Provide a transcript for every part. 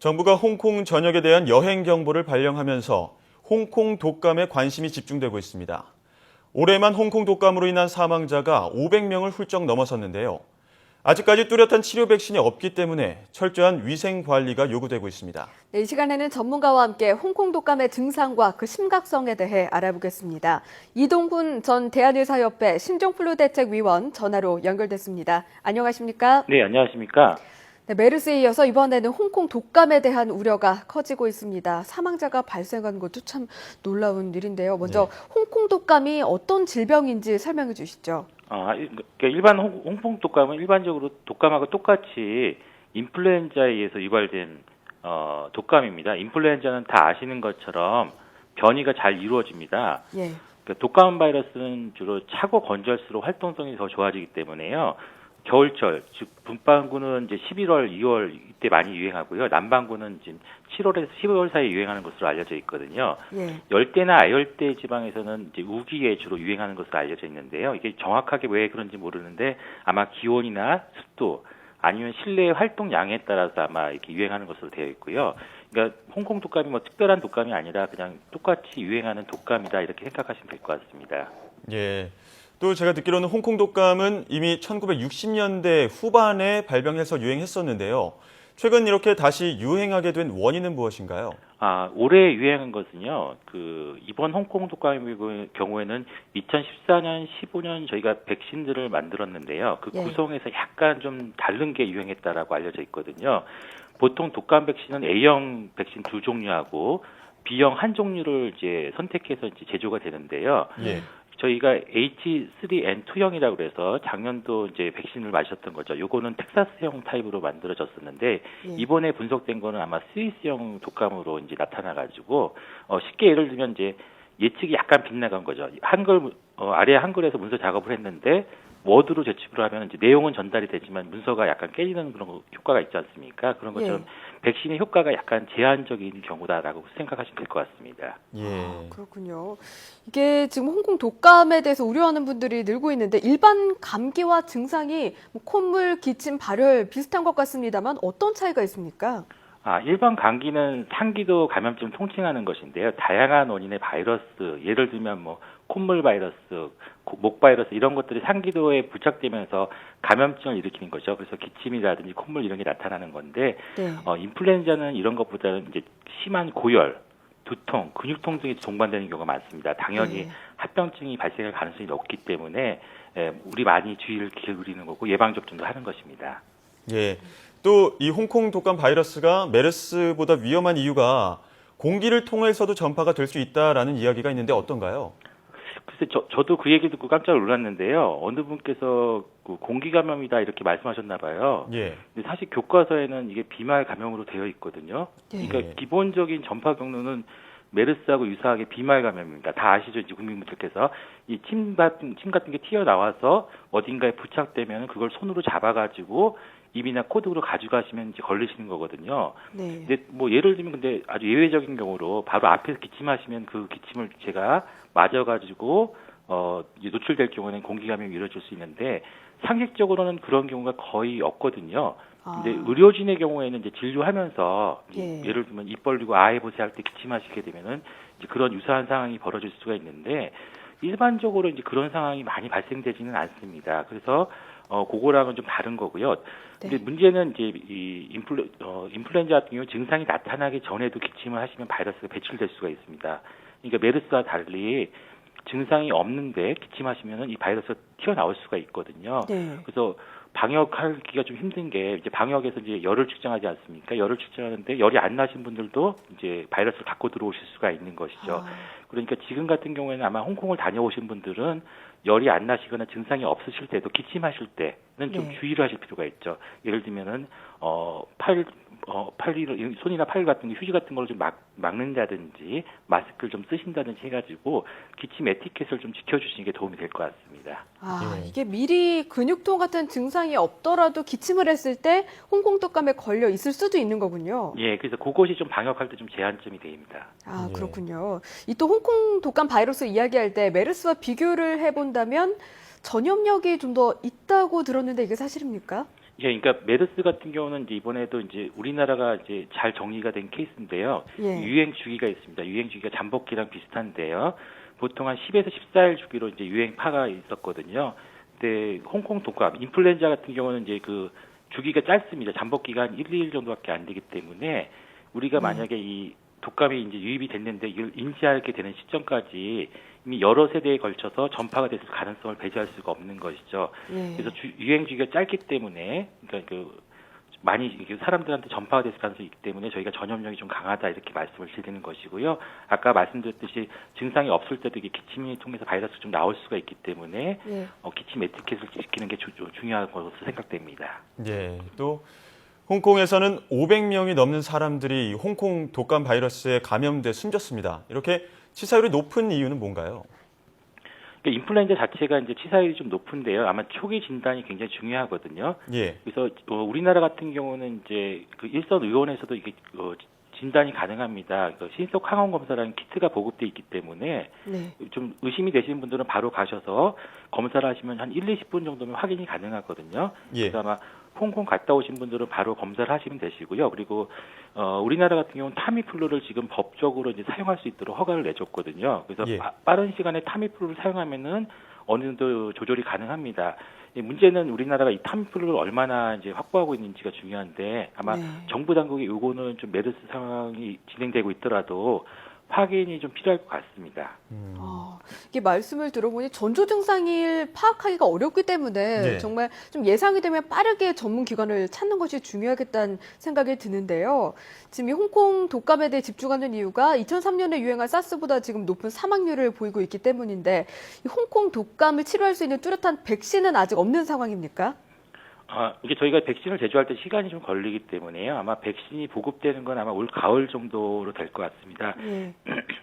정부가 홍콩 전역에 대한 여행 경보를 발령하면서 홍콩 독감에 관심이 집중되고 있습니다. 올해만 홍콩 독감으로 인한 사망자가 500명을 훌쩍 넘어섰는데요. 아직까지 뚜렷한 치료 백신이 없기 때문에 철저한 위생 관리가 요구되고 있습니다. 네, 이 시간에는 전문가와 함께 홍콩 독감의 증상과 그 심각성에 대해 알아보겠습니다. 이동훈 전 대한의사협회 신종플루대책위원 전화로 연결됐습니다. 안녕하십니까? 네, 안녕하십니까? 네, 메르스에 이어서 이번에는 홍콩 독감에 대한 우려가 커지고 있습니다. 사망자가 발생한 것도 참 놀라운 일인데요. 먼저 홍콩 독감이 어떤 질병인지 설명해 주시죠. 그러니까 일반 홍콩 독감은 일반적으로 독감하고 똑같이 인플루엔자에 의해서 유발된 독감입니다. 인플루엔자는 다 아시는 것처럼 변이가 잘 이루어집니다. 예. 그러니까 독감 바이러스는 주로 차고 건조할수록 활동성이 더 좋아지기 때문에요. 겨울철, 즉 북반구는 이제 11월, 2월 이때 많이 유행하고요. 남반구는 지금 7월에서 12월 사이에 유행하는 것으로 알려져 있거든요. 예. 열대나 아열대 지방에서는 이제 우기에 주로 유행하는 것으로 알려져 있는데요. 이게 정확하게 왜 그런지 모르는데 아마 기온이나 습도 아니면 실내 활동량에 따라서 아마 이렇게 유행하는 것으로 되어 있고요. 그러니까 홍콩 독감이 뭐 특별한 독감이 아니라 그냥 똑같이 유행하는 독감이다 이렇게 생각하시면 될 것 같습니다. 예. 또 제가 듣기로는 홍콩 독감은 이미 1960년대 후반에 발병해서 유행했었는데요. 최근 이렇게 다시 유행하게 된 원인은 무엇인가요? 올해 유행한 것은요. 이번 홍콩 독감의 경우에는 2014년, 15년 저희가 백신들을 만들었는데요. 그 예. 구성에서 약간 좀 다른 게 유행했다라고 알려져 있거든요. 보통 독감 백신은 A형 백신 2종류하고 B형 1종류를 이제 선택해서 이제 제조가 되는데요. 예. 저희가 H3N2형이라고 그래서 작년도 이제 백신을 맞으셨던 거죠. 요거는 텍사스형 타입으로 만들어졌었는데 예. 이번에 분석된 거는 아마 스위스형 독감으로 이제 나타나가지고 쉽게 예를 들면 이제 예측이 약간 빗나간 거죠. 아래 한글에서 문서 작업을 했는데 워드로 제출을 하면 이제 내용은 전달이 되지만 문서가 약간 깨지는 그런 효과가 있지 않습니까? 그런 것처럼 백신의 효과가 약간 제한적인 경우다라고 생각하시면 될 것 같습니다. 예. 그렇군요. 이게 지금 홍콩 독감에 대해서 우려하는 분들이 늘고 있는데 일반 감기와 증상이 뭐 콧물, 기침, 발열 비슷한 것 같습니다만 어떤 차이가 있습니까? 일반 감기는 상기도 감염증을 통칭하는 것인데요. 다양한 원인의 바이러스, 예를 들면 뭐 콧물 바이러스, 목 바이러스 이런 것들이 상기도에 부착되면서 감염증을 일으키는 거죠. 그래서 기침이라든지 콧물 이런 게 나타나는 건데, 네. 인플루엔자는 이런 것보다는 이제 심한 고열, 두통, 근육통 등이 동반되는 경우가 많습니다. 당연히 합병증이 발생할 가능성이 높기 때문에 우리 많이 주의를 기울이는 거고 예방 접종도 하는 것입니다. 예. 또 이 홍콩 독감 바이러스가 메르스보다 위험한 이유가 공기를 통해서도 전파가 될 수 있다라는 이야기가 있는데 어떤가요? 글쎄, 저도 그 얘기 듣고 깜짝 놀랐는데요. 어느 분께서 공기 감염이다 이렇게 말씀하셨나 봐요. 예. 근데 사실 교과서에는 이게 비말 감염으로 되어 있거든요. 그러니까 기본적인 전파 경로는 메르스하고 유사하게 비말 감염입니다. 다 아시죠? 이제 국민분들께서 이 침 같은 게 튀어나와서 어딘가에 부착되면 그걸 손으로 잡아가지고 입이나 코 등으로 가져가시면 이제 걸리시는 거거든요. 네. 근데 뭐 예를 들면 근데 아주 예외적인 경우로 바로 앞에서 기침하시면 그 기침을 제가 맞아가지고 이제 노출될 경우에는 공기 감염이 이루어질 수 있는데 상식적으로는 그런 경우가 거의 없거든요. 근데 의료진의 경우에는 이제 진료하면서 예를 들면 입 벌리고 해보세요 할 때 기침하시게 되면은 이제 그런 유사한 상황이 벌어질 수가 있는데 일반적으로 이제 그런 상황이 많이 발생되지는 않습니다. 그래서 그거랑은 좀 다른 거고요. 근데 문제는 이제 이 인플루엔자 같은 경우 증상이 나타나기 전에도 기침을 하시면 바이러스가 배출될 수가 있습니다. 그러니까 메르스와 달리 증상이 없는데 기침하시면은 이 바이러스가 튀어나올 수가 있거든요. 그래서 방역하기가 좀 힘든 게 이제 방역에서 이제 열을 측정하지 않습니까? 열을 측정하는데 열이 안 나신 분들도 이제 바이러스를 갖고 들어오실 수가 있는 것이죠. 그러니까 지금 같은 경우에는 아마 홍콩을 다녀오신 분들은 열이 안 나시거나 증상이 없으실 때도 기침하실 때는 좀 주의를 하실 필요가 있죠. 예를 들면은 손이나 팔 같은 거 휴지 같은 걸 좀 막는다든지 마스크를 좀 쓰신다든지 해가지고 기침 에티켓을 좀 지켜주시는 게 도움이 될 것 같습니다. 이게 미리 근육통 같은 증상이 없더라도 기침을 했을 때 홍콩 독감에 걸려 있을 수도 있는 거군요. 예, 그래서 그것이 좀 방역할 때 좀 제한점이 됩니다. 그렇군요. 이 또 홍콩 독감 바이러스 이야기할 때 메르스와 비교를 해본다면 전염력이 좀 더 있다고 들었는데 이게 사실입니까? 예, 그러니까 메르스 같은 경우는 이제 이번에도 이제 우리나라가 이제 잘 정리가 된 케이스인데요. 예. 유행 주기가 있습니다. 유행 주기가 잠복기랑 비슷한데요. 보통 한 10에서 14일 주기로 이제 유행파가 있었거든요. 근데 홍콩 독감, 인플루엔자 같은 경우는 이제 그 주기가 짧습니다. 잠복기가 한 1, 2일 정도밖에 안 되기 때문에 우리가 만약에 이 독감이 이제 유입이 됐는데 이걸 인지하게 되는 시점까지 이미 여러 세대에 걸쳐서 전파가 됐을 가능성을 배제할 수가 없는 것이죠. 예. 그래서 유행 주기가 짧기 때문에 그러니까 그 많이 이게 사람들한테 전파가 됐을 가능성이 있기 때문에 저희가 전염력이 좀 강하다 이렇게 말씀을 드리는 것이고요. 아까 말씀드렸듯이 증상이 없을 때도 이게 기침을 통해서 바이러스가 좀 나올 수가 있기 때문에 예. 기침 에티켓을 지키는 게 중요한 것으로 생각됩니다. 예, 또 홍콩에서는 500명이 넘는 사람들이 이 홍콩 독감 바이러스에 감염돼 숨졌습니다. 이렇게 치사율이 높은 이유는 뭔가요? 그러니까 인플루엔자 자체가 이제 치사율이 좀 높은데요. 아마 초기 진단이 굉장히 중요하거든요. 예. 그래서 우리나라 같은 경우는 이제 그 일선 의원에서도 이게 진단이 가능합니다. 신속 항원 검사라는 키트가 보급돼 있기 때문에 네. 좀 의심이 되시는 분들은 바로 가셔서 검사를 하시면 한 1, 20분 정도면 확인이 가능하거든요. 예. 그래서 아마 홍콩 갔다 오신 분들은 바로 검사를 하시면 되시고요. 그리고 우리나라 같은 경우는 타미플루를 지금 법적으로 이제 사용할 수 있도록 허가를 내줬거든요. 그래서 예. 빠른 시간에 타미플루를 사용하면은 어느 정도 조절이 가능합니다. 문제는 우리나라가 이 타미플루를 얼마나 이제 확보하고 있는지가 중요한데 아마 네. 정부 당국의 요구는 좀 메르스 상황이 진행되고 있더라도 확인이 좀 필요할 것 같습니다. 이게 말씀을 들어보니 전조 증상을 파악하기가 어렵기 때문에 네. 정말 좀 예상이 되면 빠르게 전문 기관을 찾는 것이 중요하겠다는 생각이 드는데요. 지금 이 홍콩 독감에 대해 집중하는 이유가 2003년에 유행한 사스보다 지금 높은 사망률을 보이고 있기 때문인데 이 홍콩 독감을 치료할 수 있는 뚜렷한 백신은 아직 없는 상황입니까? 이게 저희가 백신을 제조할 때 시간이 좀 걸리기 때문에요. 아마 백신이 보급되는 건 아마 올 가을 정도로 될 것 같습니다. 예.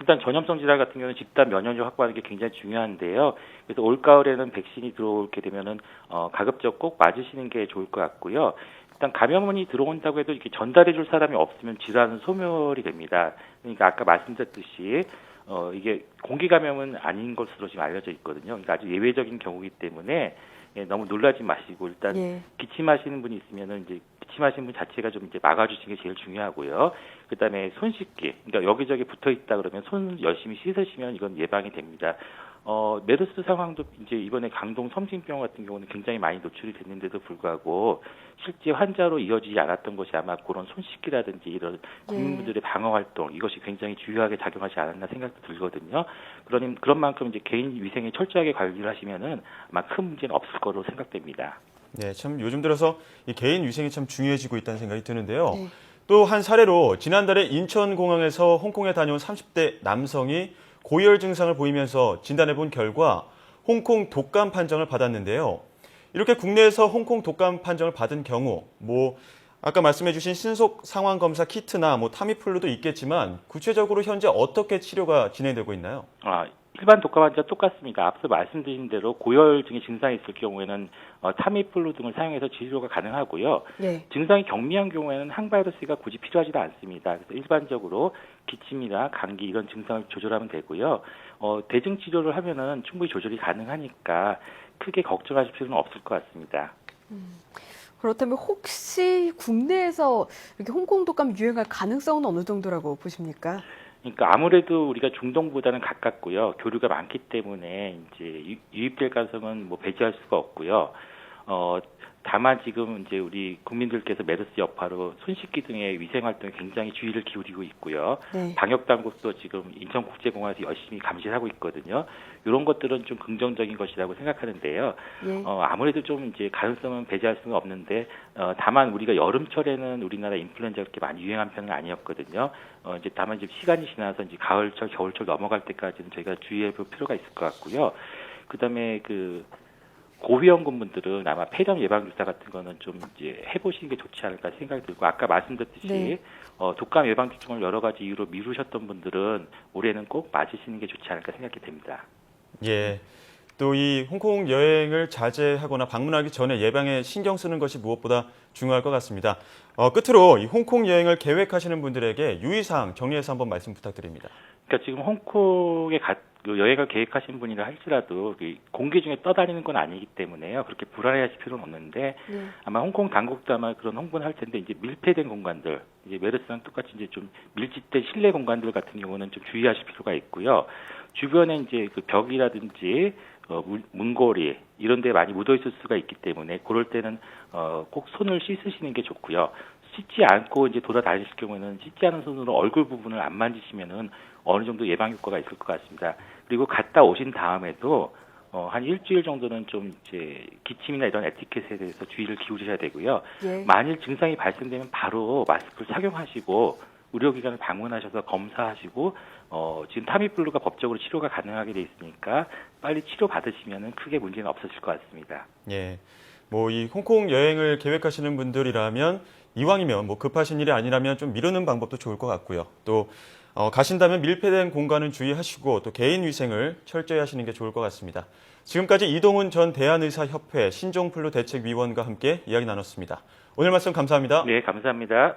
일단 전염성 질환 같은 경우는 집단 면역력 확보하는 게 굉장히 중요한데요. 그래서 올 가을에는 백신이 들어오게 되면은 가급적 꼭 맞으시는 게 좋을 것 같고요. 일단 감염원이 들어온다고 해도 이렇게 전달해줄 사람이 없으면 질환은 소멸이 됩니다. 그러니까 아까 말씀드렸듯이 이게 공기 감염은 아닌 것으로 지금 알려져 있거든요. 그러니까 아주 예외적인 경우이기 때문에 너무 놀라지 마시고 일단 예. 기침하시는 분이 있으면은 이제 기침하시는 분 자체가 좀 이제 막아주시는 게 제일 중요하고요. 그다음에 손 씻기, 그러니까 여기저기 붙어 있다 그러면 손 열심히 씻으시면 이건 예방이 됩니다. 메르스 상황도 이제 이번에 강동 섬진병 같은 경우는 굉장히 많이 노출이 됐는데도 불구하고 실제 환자로 이어지지 않았던 것이 아마 그런 손 씻기라든지 이런 국민분들의 방어 활동 이것이 굉장히 주요하게 작용하지 않았나 생각도 들거든요. 그런 만큼 이제 개인 위생에 철저하게 관리를 하시면은 아마 큰 문제는 없을 거로 생각됩니다. 네, 참 요즘 들어서 이 개인 위생이 참 중요해지고 있다는 생각이 드는데요. 네. 또 한 사례로 지난달에 인천공항에서 홍콩에 다녀온 30대 남성이 고열 증상을 보이면서 진단해 본 결과 홍콩 독감 판정을 받았는데요. 이렇게 국내에서 홍콩 독감 판정을 받은 경우 아까 말씀해 주신 신속 상황 검사 키트나 타미플루도 있겠지만 구체적으로 현재 어떻게 치료가 진행되고 있나요? 일반 독감 환자 똑같습니다. 앞서 말씀드린 대로 고열증의 증상이 있을 경우에는 타미플루 등을 사용해서 치료가 가능하고요. 네. 증상이 경미한 경우에는 항바이러스가 굳이 필요하지도 않습니다. 그래서 일반적으로 기침이나 감기 이런 증상을 조절하면 되고요. 대증 치료를 하면은 충분히 조절이 가능하니까 크게 걱정하실 필요는 없을 것 같습니다. 그렇다면 혹시 국내에서 이렇게 홍콩 독감 유행할 가능성은 어느 정도라고 보십니까? 그러니까 아무래도 우리가 중동보다는 가깝고요. 교류가 많기 때문에 이제 유입될 가능성은 배제할 수가 없고요. 다만 지금 이제 우리 국민들께서 메르스 여파로 손 씻기 등의 위생 활동에 굉장히 주의를 기울이고 있고요. 네. 방역 당국도 지금 인천국제공항에서 열심히 감시하고 있거든요. 이런 것들은 좀 긍정적인 것이라고 생각하는데요. 예. 아무래도 좀 이제 가능성은 배제할 수는 없는데 다만 우리가 여름철에는 우리나라 인플루엔자가 그렇게 많이 유행한 편은 아니었거든요. 이제 다만 이제 시간이 지나서 이제 가을철, 겨울철 넘어갈 때까지는 저희가 주의해 볼 필요가 있을 것 같고요. 그다음에 고위험군 분들은 아마 폐렴 예방 주사 같은 거는 좀 이제 해보시는 게 좋지 않을까 생각이 들고 아까 말씀드렸듯이 네. 독감 예방 접종을 여러 가지 이유로 미루셨던 분들은 올해는 꼭 맞으시는 게 좋지 않을까 생각이 됩니다. 예. 또 이 홍콩 여행을 자제하거나 방문하기 전에 예방에 신경 쓰는 것이 무엇보다 중요할 것 같습니다. 끝으로 이 홍콩 여행을 계획하시는 분들에게 유의사항 정리해서 한번 말씀 부탁드립니다. 그러니까 지금 홍콩에 여행을 계획하신 분이라 할지라도 공기 중에 떠다니는 건 아니기 때문에요. 그렇게 불안해하실 필요는 없는데 네. 아마 홍콩 당국도 아마 그런 홍보는 할 텐데 이제 밀폐된 공간들, 이제 메르스랑 똑같이 이제 좀 밀집된 실내 공간들 같은 경우는 좀 주의하실 필요가 있고요. 주변에 이제 그 벽이라든지 문고리 이런 데 많이 묻어 있을 수가 있기 때문에 그럴 때는 꼭 손을 씻으시는 게 좋고요. 씻지 않고 이제 돌아다니실 경우에는 씻지 않은 손으로 얼굴 부분을 안 만지시면은 어느 정도 예방 효과가 있을 것 같습니다. 그리고 갔다 오신 다음에도 한 일주일 정도는 좀 이제 기침이나 이런 에티켓에 대해서 주의를 기울이셔야 되고요. 예. 만일 증상이 발생되면 바로 마스크를 착용하시고 의료기관을 방문하셔서 검사하시고 지금 타미플루가 법적으로 치료가 가능하게 돼 있으니까 빨리 치료 받으시면은 크게 문제는 없으실 것 같습니다. 예. 뭐 이 홍콩 여행을 계획하시는 분들이라면 이왕이면 뭐 급하신 일이 아니라면 좀 미루는 방법도 좋을 것 같고요. 또 가신다면 밀폐된 공간은 주의하시고 또 개인 위생을 철저히 하시는 게 좋을 것 같습니다. 지금까지 이동훈 전 대한의사협회 신종플루 대책위원과 함께 이야기 나눴습니다. 오늘 말씀 감사합니다. 네, 감사합니다.